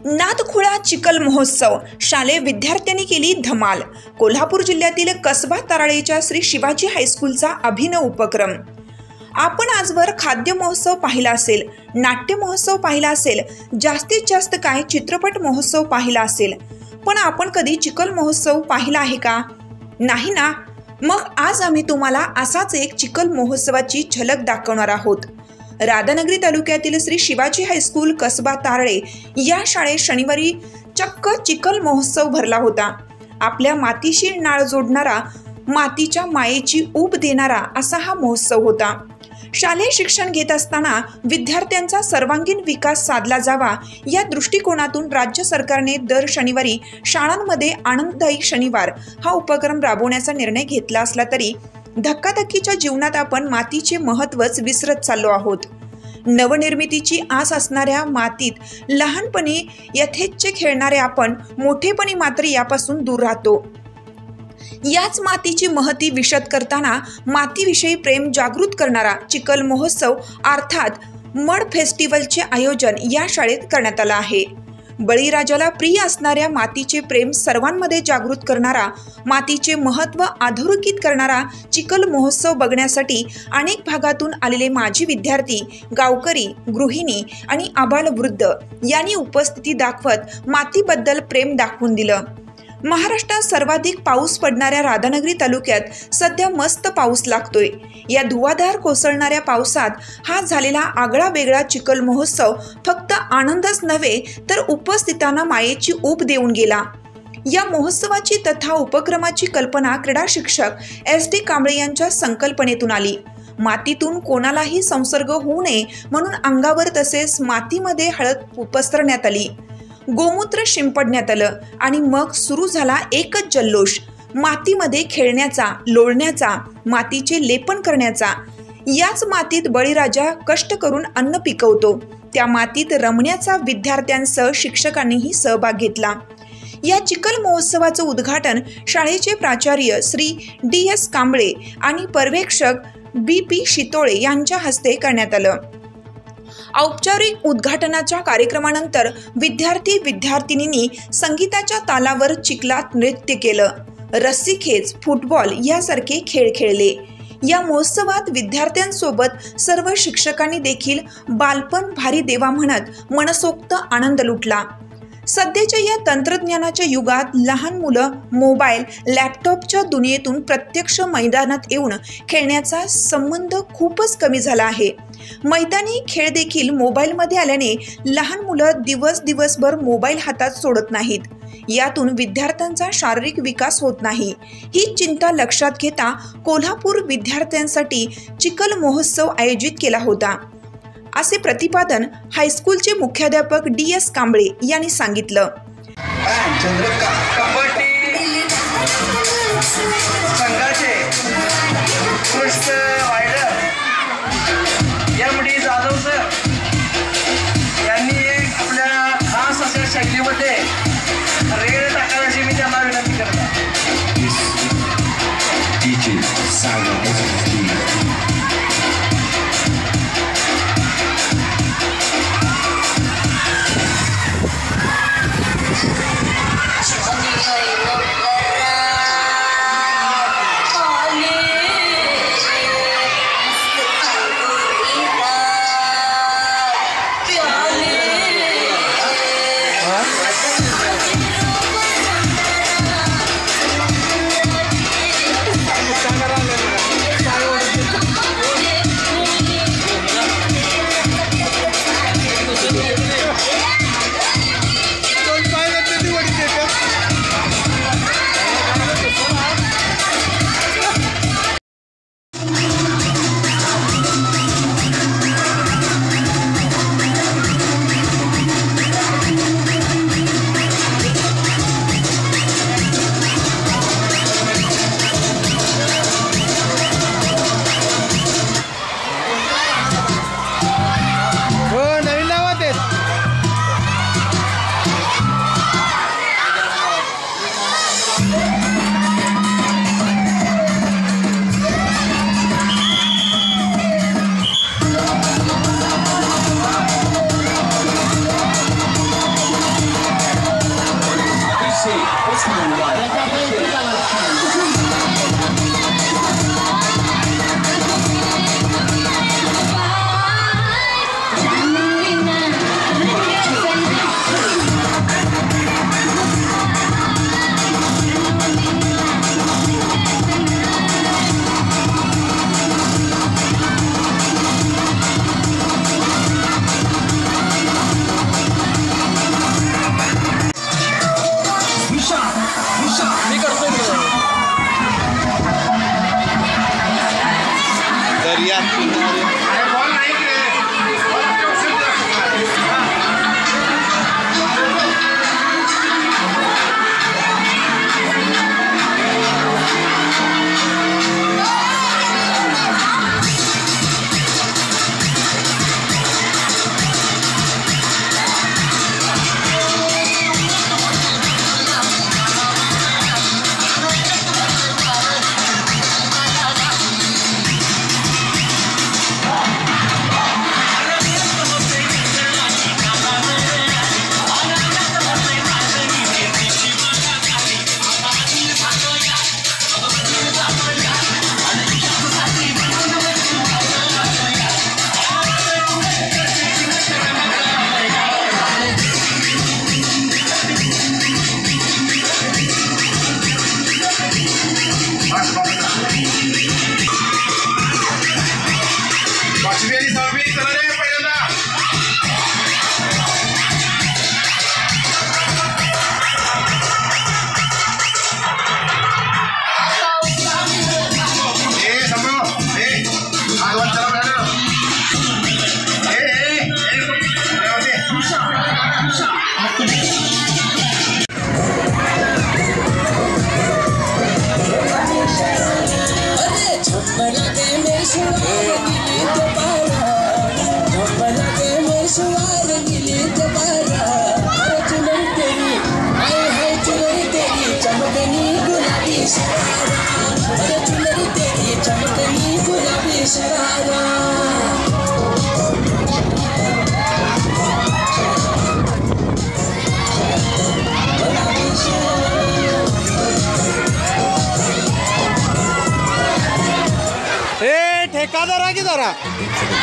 नादखुळा चिखल महोत्सव शालेय विद्यार्थ्यांनी केली धमाल। कोल्हापूर जिल्ह्यातील कसबा ताराळेच्या श्री शिवाजी हायस्कूलचा अभिनव उपक्रम। आपण आजवर खाद्य महोत्सव पाहिला असेल, नाट्य महोत्सव पाहिला असेल, जास्तीत जास्त काय चित्रपट महोत्सव पाहिला असेल, पण आपण कधी चिखल महोत्सव पाहिला आहे का? नाही ना? मग आज आम्ही तुम्हाला असाच एक चिखल महोत्सवाची झलक दाखवणार आहोत। राधानगरी तालुक्यातील श्री शिवाजी हायस्कूल कसबा तारळे या शाळेत शनिवारी चक्क चिखल महोत्सव भरला होता। आपल्या मातीशी नाळ जोडणारा, मातीच्या मायेची ऊब देणारा असा हा महोत्सव होता। शालेय शिक्षण घेत असताना विद्यार्थ्यांचा सर्वांगीण विकास साधला जावा या दृष्टिकोनातून राज्य सरकारने दर शनिवारी शाळांमध्ये आनंददायी शनिवार हा उपक्रम राबवण्याचा निर्णय घेतला असला तरी धक्काधक्कीच्या जीवनात आपण मातीचे महत्त्वच विसरत चाललो आहोत। नवनिर्मितीची आस असणाऱ्या मातीत लहानपणी यथेच्छ खेळणारे आपण मोठेपणी मात्र यापासून दूर राहतो। याच मातीची महती विशद करताना मातीविषयी प्रेम जागृत करणारा चिखल महोत्सव अर्थात मड फेस्टिवलचे आयोजन या शाळेत करण्यात आलं आहे। बळीराजाला प्रिय असणाऱ्या मातीचे प्रेम सर्वांमध्ये जागृत करणारा, मातीचे महत्त्व अधोरेखित करणारा चिखल महोत्सव बघण्यासाठी अनेक भागातून आलेले माजी विद्यार्थी, गावकरी, गृहिणी आणि आबालवृद्ध यांनी उपस्थिती दाखवत मातीबद्दल प्रेम दाखवून दिलं। महाराष्ट्रात सर्वाधिक पाऊस पडणाऱ्या राधानगरी तालुक्यात सध्या मस्त पाऊस लागतोय। या धुवाधार कोसळणाऱ्या पावसात हा झालेला आगळा वेगळा चिखल महोत्सव फक्त आनंदच नव्हे तर उपस्थितांना मायेची ऊब देऊन गेला। या महोत्सवाची तथा उपक्रमाची कल्पना क्रीडा शिक्षक SD कांबळे यांच्या संकल्पनेतून आली। मातीतून कोणालाही संसर्ग होऊ नये म्हणून अंगावर तसेच मातीमध्ये हळद पसरण्यात आली, गोमूत्र शिंपडण्यात आलं आणि मग सुरू झाला एकच जल्लोष, मातीमध्ये खेळण्याचा, लोळण्याचा, मातीचे लेपन करण्याचा। याच मातीत बळीराजा कष्ट करून अन्न पिकवतो, त्या मातीत रमण्याचा विद्यार्थ्यांसह शिक्षकांनीही सहभाग घेतला। या चिखल महोत्सवाचं उद्घाटन शाळेचे प्राचार्य श्री DS कांबळे आणि पर्यवेक्षक BP शितोळे यांच्या हस्ते करण्यात आलं। औपचारिक उद्घाटनाच्या कार्यक्रमानंतर विद्यार्थी विद्यार्थिनींनी संगीताच्या तालावर चिखलात नृत्य केलं, रस्सीखेच, फुटबॉल यासारखे खेळ खेळले। या महोत्सवात विद्यार्थ्यांसोबत सर्व शिक्षकांनी देखील बालपण भारी देवा म्हणत मनसोक्त आनंद लुटला। सध्याच्या या तंत्रज्ञानाच्या युगात लहान मुलं मोबाईल, लॅपटॉपच्या दुनियेतून प्रत्यक्ष मैदानात येऊन खेळण्याचा संबंध खूपच कमी झाला आहे। मैदानी खेळ देखील मोबाईलमध्ये आल्याने लहान मुलं दिवसभर मोबाईल हातात सोडत नाहीत। यातून विद्यार्थ्यांचा शारीरिक विकास होत नाही। ही चिंता लक्षात घेता कोल्हापूर विद्यार्थ्यांसाठी चिखल महोत्सव आयोजित केला होता, असे प्रतिपादन हायस्कूलचे मुख्याध्यापक DS कांबळे यांनी सांगितलं। जाधव सर यांनी आपल्या खास अशा शैलीमध्ये रेड टाकायची मी त्यांना विनंती करतो।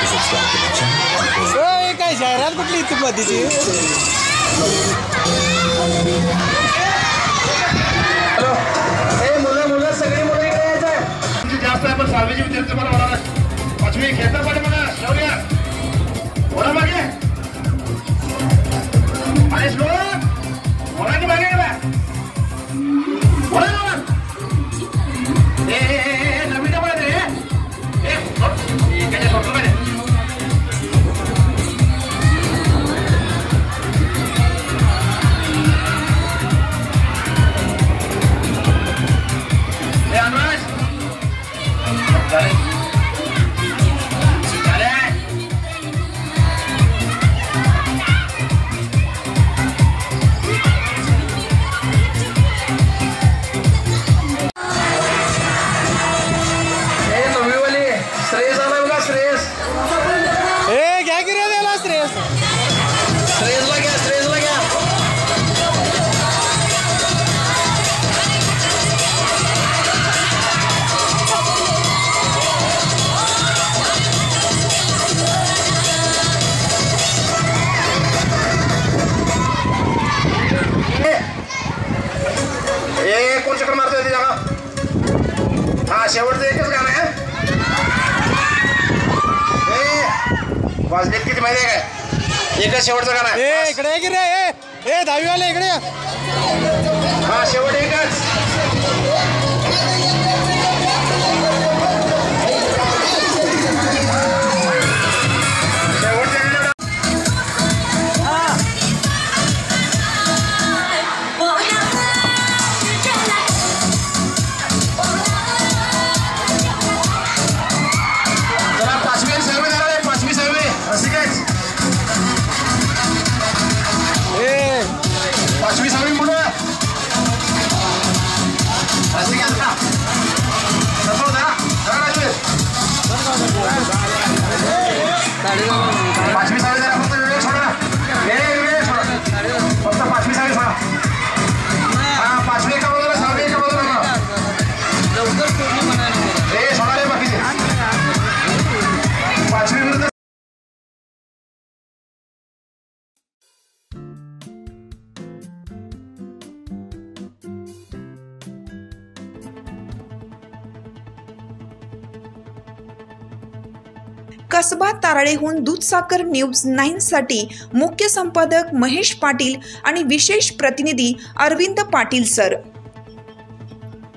to subscribe to the channel and press काय जाहिरात कुठली इथे मधीची हॅलो ए मुलं सगळी मुलं इकडे यायचं जास्त आहे पण सार्वजनिक विद्यार्थी मला म्हणाला पाचवी घेता पाहिजे मला शौर्या बोला मागे आणि श्लोक बोला की मागे गेला बोला ए नवीन डबा रे काय सोडतो पाहिजे शेवटचं एकच गाणं आहे वाजलेत किती माहिती आहे काय एकच शेवटचं गाणं आहे इकडे की रे ए दहावीवाले इकडे हा शेवट एकच पाचवी सहावी मुलं असं घ्या का पाचवी सहावी जरा फक्त वेळ सोडा वेळ सोडा फक्त पाचवी सहावी सोडा हा पाचवी एका बाजूला सहावी एका बाजूला हे सोडा रे बाकीचे पाचवी विरुद्ध कसबा ताराळेहून दूधसागर न्यूज 9 साठी मुख्य संपादक महेश पाटील आणि विशेष प्रतिनिधी अरविंद पाटील सर।